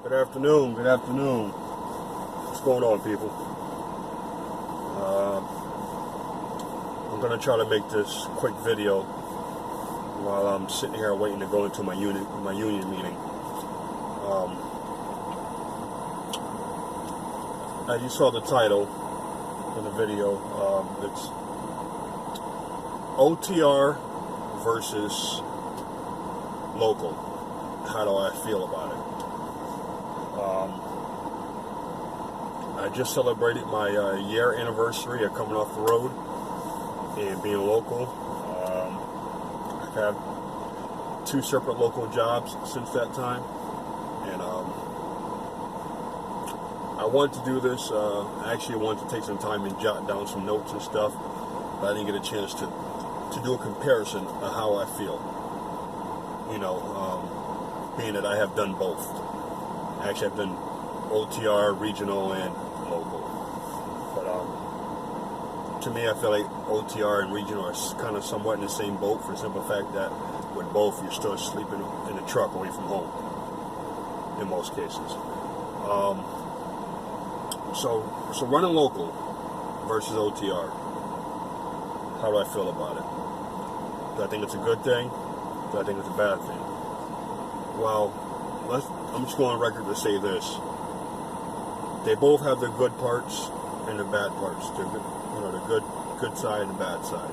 Good afternoon. Good afternoon. What's going on, people? I'm gonna try to make this quick video while I'm sitting here waiting to go into my union meeting. As you saw the title of the video, it's OTR versus local. How do I feel about it? I just celebrated my year anniversary of coming off the road and being local. I've had 2 separate local jobs since that time, and I wanted to do this. I actually wanted to take some time and jot down some notes and stuff, but I didn't get a chance to do a comparison of how I feel. Being that I have done both. Actually, I've done OTR, regional, and local. But to me, I feel like OTR and regional are kind of somewhat in the same boat, for the simple fact that with both, you're still sleeping in a truck away from home in most cases. So running local versus OTR, how do I feel about it? Do I think it's a good thing? Do I think it's a bad thing? Well, I'm just going on record to say this. They both have their good parts and their bad parts. They're good, the good side and the bad side.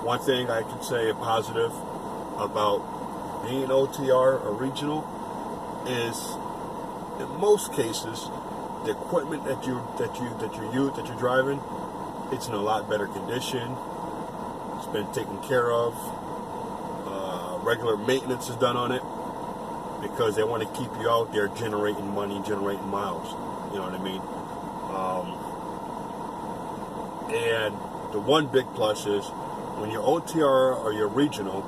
One thing I can say positive about being OTR or regional is, in most cases, the equipment that you're driving, it's in a lot better condition. It's been taken care of. Regular maintenance is done on it because they want to keep you out there generating money, generating miles. You know what I mean? And the one big plus is when you're OTR or you're regional,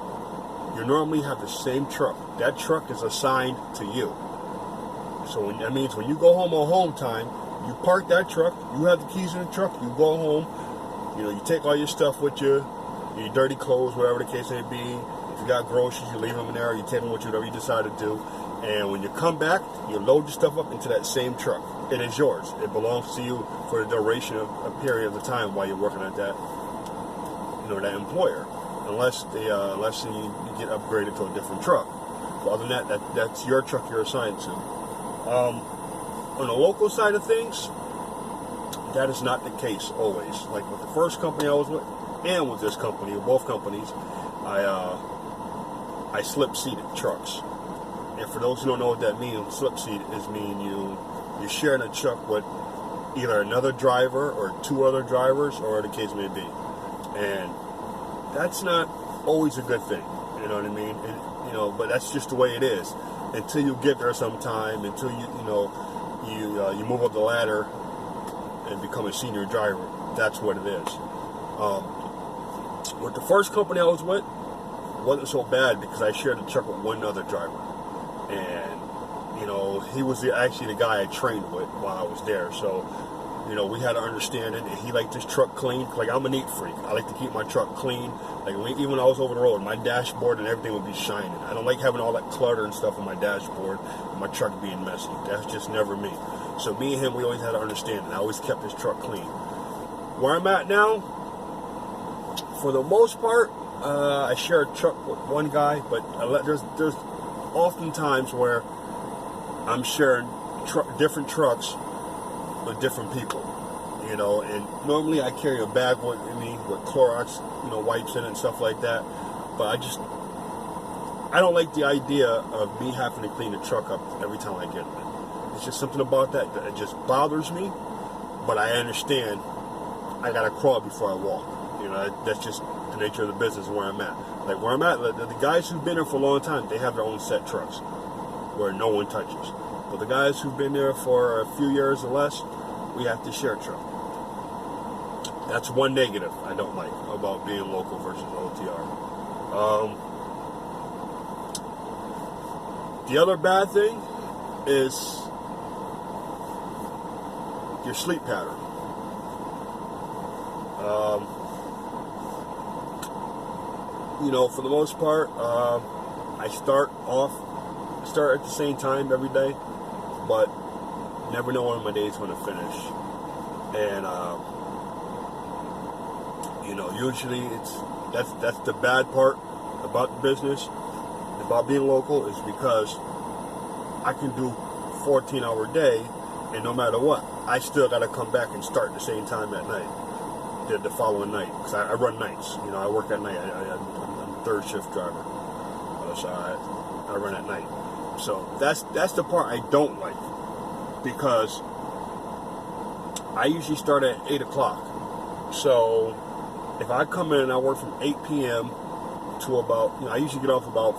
you normally have the same truck. That truck is assigned to you. So that means when you go home on home time, you park that truck, you have the keys in the truck, you go home, you take all your stuff with you, your dirty clothes, whatever the case may be. If you got groceries, you leave them in there, you take them with you, whatever you decide to do. And when you come back, you load your stuff up into that same truck. It is yours. It belongs to you for the duration of a period of the time while you're working at that, that employer. Unless you get upgraded to a different truck. But other than that, that's your truck you're assigned to. On the local side of things, that is not the case always. Like with the first company I was with, and with this company, both companies, I slip-seated trucks. And for those who don't know what that means, slip-seat is you're sharing a truck with either another driver or 2 other drivers, or the case may be. And that's not always a good thing, you know what I mean? But that's just the way it is. Until you get there sometime, until you move up the ladder and become a senior driver, that's what it is. With the first company I was with, it wasn't so bad because I shared a truck with one other driver, and he was actually the guy I trained with while I was there. So we had an understanding, and he liked his truck clean. Like, I'm a neat freak. I like to keep my truck clean. Like, even when I was over the road, my dashboard and everything would be shining. I don't like having all that clutter and stuff on my dashboard and my truck being messy. That's just never me. So me and him, we always had an understanding. I always kept his truck clean. Where I'm at now, for the most part, I share a truck with one guy, but there's often times where I'm sharing different trucks with different people, and normally I carry a bag with me with Clorox, wipes in it and stuff like that, but I don't like the idea of me having to clean the truck up every time I get in it. It's just something about that it just bothers me, but I understand I gotta crawl before I walk. That's just the nature of the business where I'm at. Like where I'm at, the guys who've been there for a long time, they have their own set trucks where no one touches. But the guys who've been there for a few years or less, we have to share a truck. That's one negative I don't like about being local versus OTR. The other bad thing is your sleep pattern. for the most part, I start at the same time every day, but never know when my day's going to finish. And usually that's the bad part about the business, about being local, is because I can do 14-hour day, and no matter what, I still got to come back and start at the same time at night, the following night, because I run nights. I work at night. I'm a third shift driver, so I run at night. So that's the part I don't like, because I usually start at 8 o'clock. So if I come in and I work from 8 p.m. to about, I usually get off about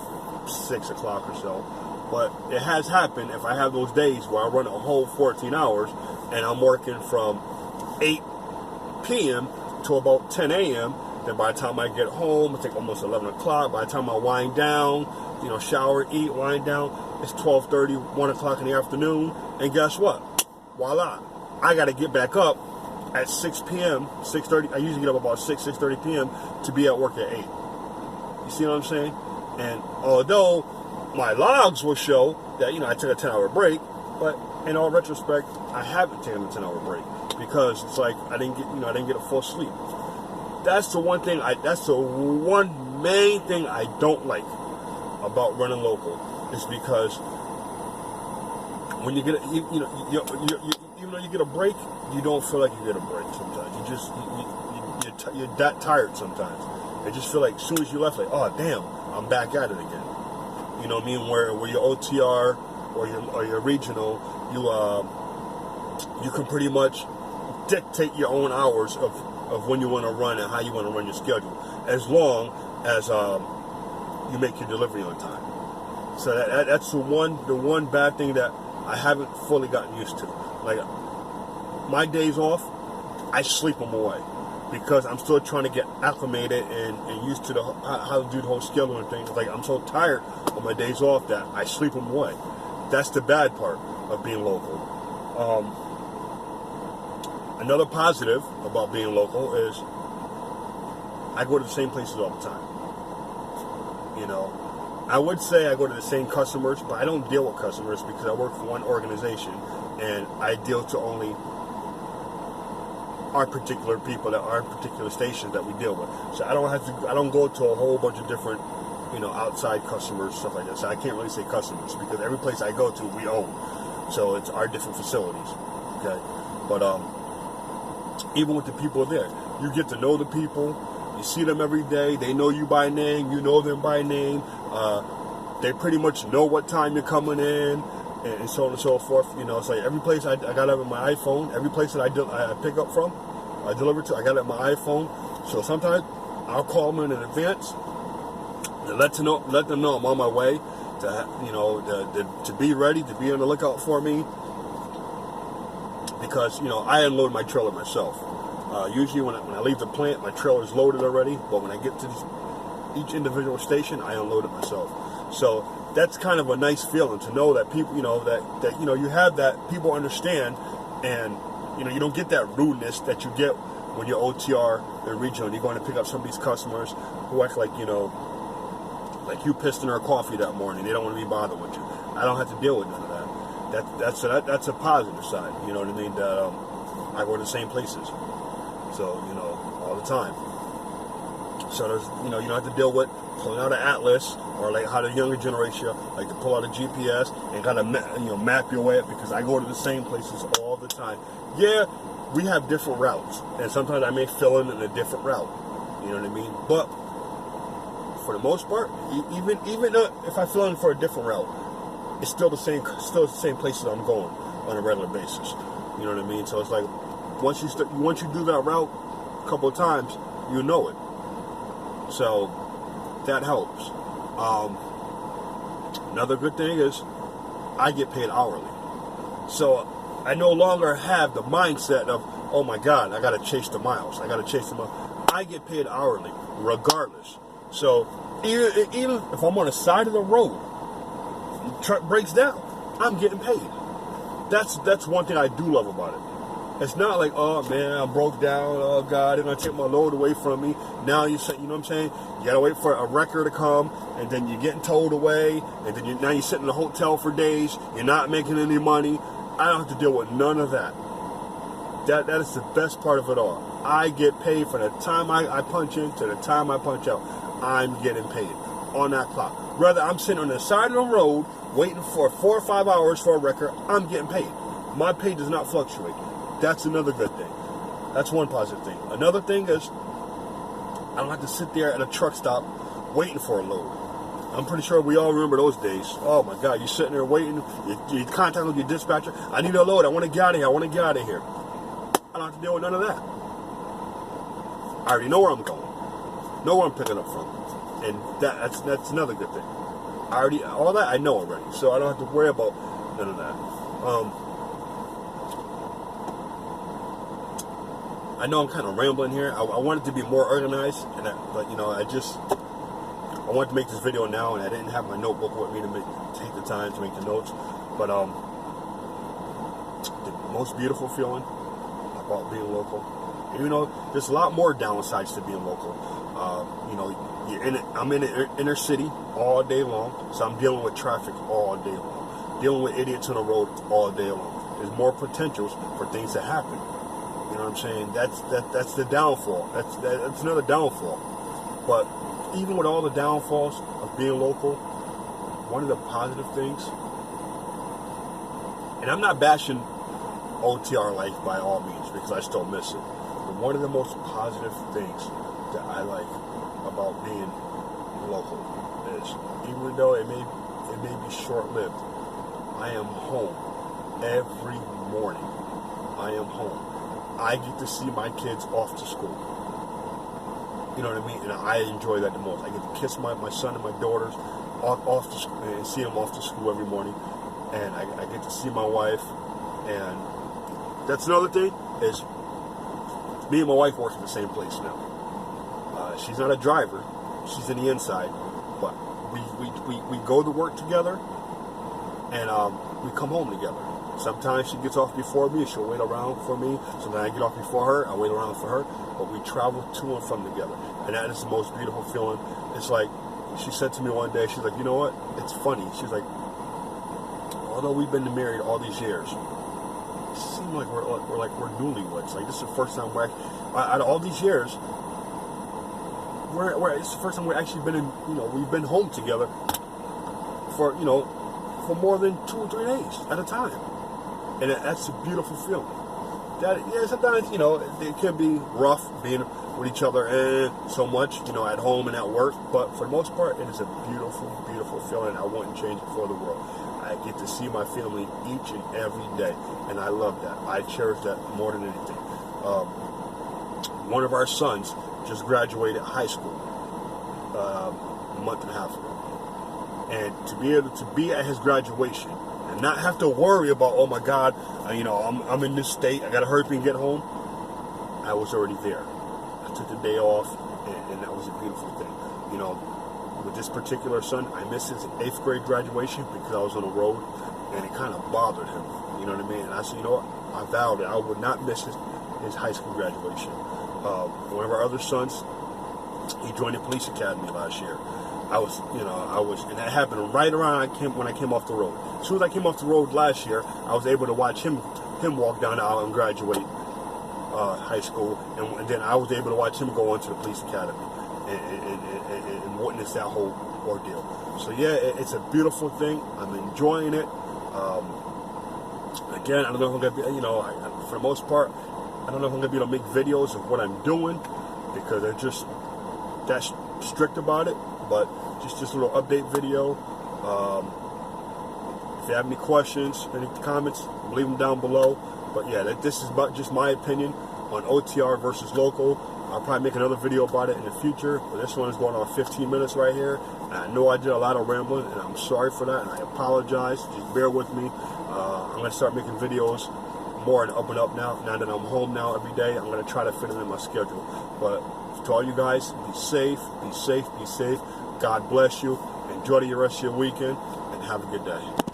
6 o'clock or so. But it has happened if I have those days where I run a whole 14 hours and I'm working from 8 p.m. to about 10 a.m. Then by the time I get home, it's like almost 11 o'clock. By the time I wind down, shower, eat, wind down, it's 12:30, 1 o'clock in the afternoon. And guess what? Voila. I got to get back up at 6 p.m., 6:30. I usually get up about 6:30 p.m. to be at work at 8. You see what I'm saying? And although my logs will show that, I took a 10-hour break, but in all retrospect, I haven't taken a 10-hour break, because it's like I didn't get a full sleep. That's the one main thing I don't like about running local, is because when you get even though you get a break, you don't feel like you get a break sometimes. You're that tired sometimes. I just feel like as soon as you left, like, oh damn, I'm back at it again. You know what I mean? Where your OTR or your regional, you can pretty much dictate your own hours of when you want to run and how you want to run your schedule, as long as you make your delivery on time. So that's the one bad thing that I haven't fully gotten used to. Like, my days off, I sleep them away, because I'm still trying to get acclimated and used to how to do the whole schedule and things. Like, I'm so tired on my days off that I sleep them away. That's the bad part of being local. Another positive about being local is I go to the same places all the time. I would say I go to the same customers, but I don't deal with customers because I work for one organization and I deal to only our particular people, that our particular stations that we deal with. So I don't go to a whole bunch of different, outside customers, stuff like that. So I can't really say customers, because every place I go to, we own. So it's our different facilities. Okay. But even with the people there, you get to know the people. You see them every day. They know you by name. You know them by name. They pretty much know what time you're coming in, and so on and so forth. It's like every place I got it on my iPhone. Every place that I pick up from, I deliver to, I got it on my iPhone. So sometimes I'll call them in advance and let them know I'm on my way to be ready, to be on the lookout for me. Because I unload my trailer myself. Usually when I leave the plant, my trailer is loaded already. But when I get to each individual station, I unload it myself. So that's kind of a nice feeling to know that people, that you have that people understand, and you don't get that rudeness that you get when you're OTR and regional. You're going to pick up some of these customers who act like like you pissed in their coffee that morning. They don't want to be bothered with you. I don't have to deal with none of that. That's a positive side. You know what I mean? That I go to the same places, so all the time. So there's you don't have to deal with pulling out an atlas, or like how the younger generation like to pull out a GPS and kind of map your way up, because I go to the same places all the time. Yeah, we have different routes, and sometimes I may fill in a different route. You know what I mean? But for the most part, even if I fill in for a different route, it's still the same places I'm going on a regular basis. You know what I mean? So it's like once you do that route a couple of times, you know it. So that helps. Another good thing is I get paid hourly. So I no longer have the mindset of, oh my God, I got to chase the miles. I get paid hourly, regardless. So even if I'm on the side of the road, the truck breaks down, I'm getting paid. That's one thing I do love about it. It's not like, oh man, I'm broke down. Oh God, they're gonna take my load away from me. Now you say, you know what I'm saying? You gotta wait for a wrecker to come, and then you're getting towed away, and then now you're sitting in a hotel for days. You're not making any money. I don't have to deal with none of that. That is the best part of it all. I get paid from the time I punch in to the time I punch out. I'm getting paid on that clock. Whether I'm sitting on the side of the road waiting for 4 or 5 hours for a wrecker, I'm getting paid. My pay does not fluctuate. That's another good thing. That's one positive thing. Another thing is I don't have to sit there at a truck stop waiting for a load. I'm pretty sure we all remember those days. Oh my God, you're sitting there waiting. You contact with your dispatcher. I need a load. I want to get out of here. I want to get out of here. I don't have to deal with none of that. I already know where I'm going. Know where I'm picking up from. And that's another good thing. All that I know already. So I don't have to worry about none of that. I know I'm kind of rambling here. I wanted to be more organized, but you know, I wanted to make this video now, and I didn't have my notebook with me to take the time to make the notes. But the most beautiful feeling about being local, and, you know, there's a lot more downsides to being local. You know, I'm in the inner city all day long, so I'm dealing with traffic all day long, dealing with idiots on the road all day long. There's more potentials for things to happen. You know what I'm saying? That's the downfall. That's another downfall. But even with all the downfalls of being local, one of the positive things, and I'm not bashing OTR life by all means because I still miss it, but one of the most positive things that I like about being local is, even though it may be short-lived, I am home every morning. I am home. I get to see my kids off to school. You know what I mean? And I enjoy that the most. I get to kiss my son and my daughters off to school and see them off to school every morning. And I get to see my wife. And that's another thing, is me and my wife work in the same place now. She's not a driver. She's in the inside. But we go to work together, and we come home together. Sometimes she gets off before me, she'll wait around for me. Sometimes I get off before her, I wait around for her. But we travel to and from together. And that is the most beautiful feeling. It's like, she said to me one day, she's like, you know what? It's funny. She's like, although we've been married all these years, it seems like we're newlyweds. Like, this is the first time out of all these years, it's the first time we've actually been we've been home together for more than 2 or 3 days at a time. And that's a beautiful feeling. Sometimes, it can be rough being with each other so much, at home and at work. But for the most part, it is a beautiful, beautiful feeling. I wouldn't change it for the world. I get to see my family each and every day. And I love that. I cherish that more than anything. One of our sons just graduated high school a month and a half ago. And to be able to be at his graduation and not have to worry about, oh my God, I'm in this state, I gotta hurry up and get home. I was already there. I took the day off, and that was a beautiful thing. With this particular son, I missed his 8th grade graduation because I was on the road, and it kind of bothered him. You know what I mean? And I said, I vowed that I would not miss his high school graduation. One of our other sons, he joined the police academy last year. And that happened right around when I came off the road. As soon as I came off the road last year, I was able to watch him walk down the aisle and graduate high school, and then I was able to watch him go on to the police academy and witness that whole ordeal. So yeah, it's a beautiful thing. I'm enjoying it. Again, I don't know if I'm gonna be, for the most part, I don't know if I'm gonna be able to make videos of what I'm doing because they're just that strict about it. But just a little update video. If you have any questions, any comments, leave them down below. But yeah, this is about just my opinion on OTR versus local. I'll probably make another video about it in the future. But this one is going on 15 minutes right here. And I know I did a lot of rambling, and I'm sorry for that, and I apologize. Just bear with me. I'm going to start making videos more and up now. Now that I'm home now every day, I'm going to try to fit it in my schedule. But to all you guys, be safe, be safe, be safe. God bless you. Enjoy the rest of your weekend, and have a good day.